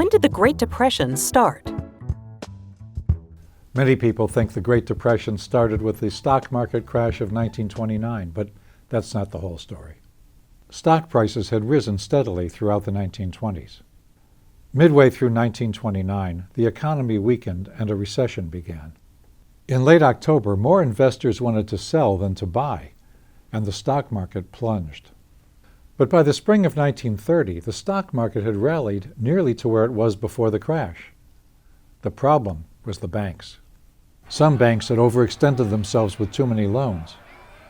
When did the Great Depression start? Many people think the Great Depression started with the stock market crash of 1929, but that's not the whole story. Stock prices had risen steadily throughout the 1920s. Midway through 1929, the economy weakened and a recession began. In late October, more investors wanted to sell than to buy, and the stock market plunged. But by the spring of 1930, the stock market had rallied nearly to where it was before the crash. The problem was the banks. Some banks had overextended themselves with too many loans.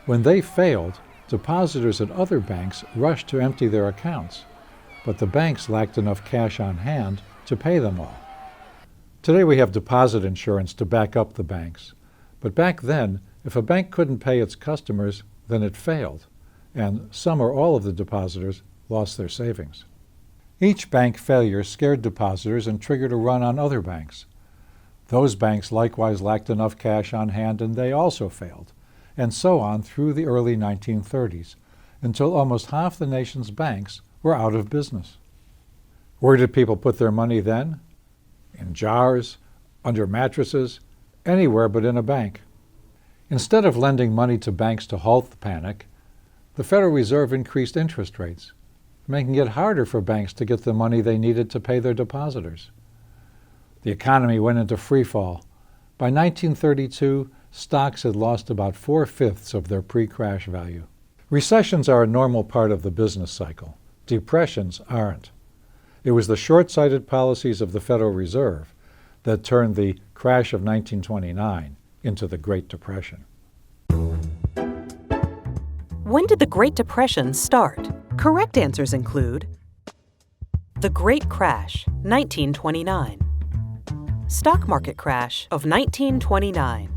When they failed, depositors at other banks rushed to empty their accounts, but the banks lacked enough cash on hand to pay them all. Today we have deposit insurance to back up the banks, but back then, if a bank couldn't pay its customers, then it failed, and some or all of the depositors lost their savings. Each bank failure scared depositors and triggered a run on other banks. Those banks likewise lacked enough cash on hand and they also failed, and so on through the early 1930s, until almost half the nation's banks were out of business. Where did people put their money then? In jars, under mattresses, anywhere but in a bank. Instead of lending money to banks to halt the panic, the Federal Reserve increased interest rates, making it harder for banks to get the money they needed to pay their depositors. The economy went into freefall. By 1932, stocks had lost about 4/5 of their pre-crash value. Recessions are a normal part of the business cycle. Depressions aren't. It was the short-sighted policies of the Federal Reserve that turned the crash of 1929 into the Great Depression. When did the Great Depression start? Correct answers include the Great Crash, 1929. Stock market crash of 1929.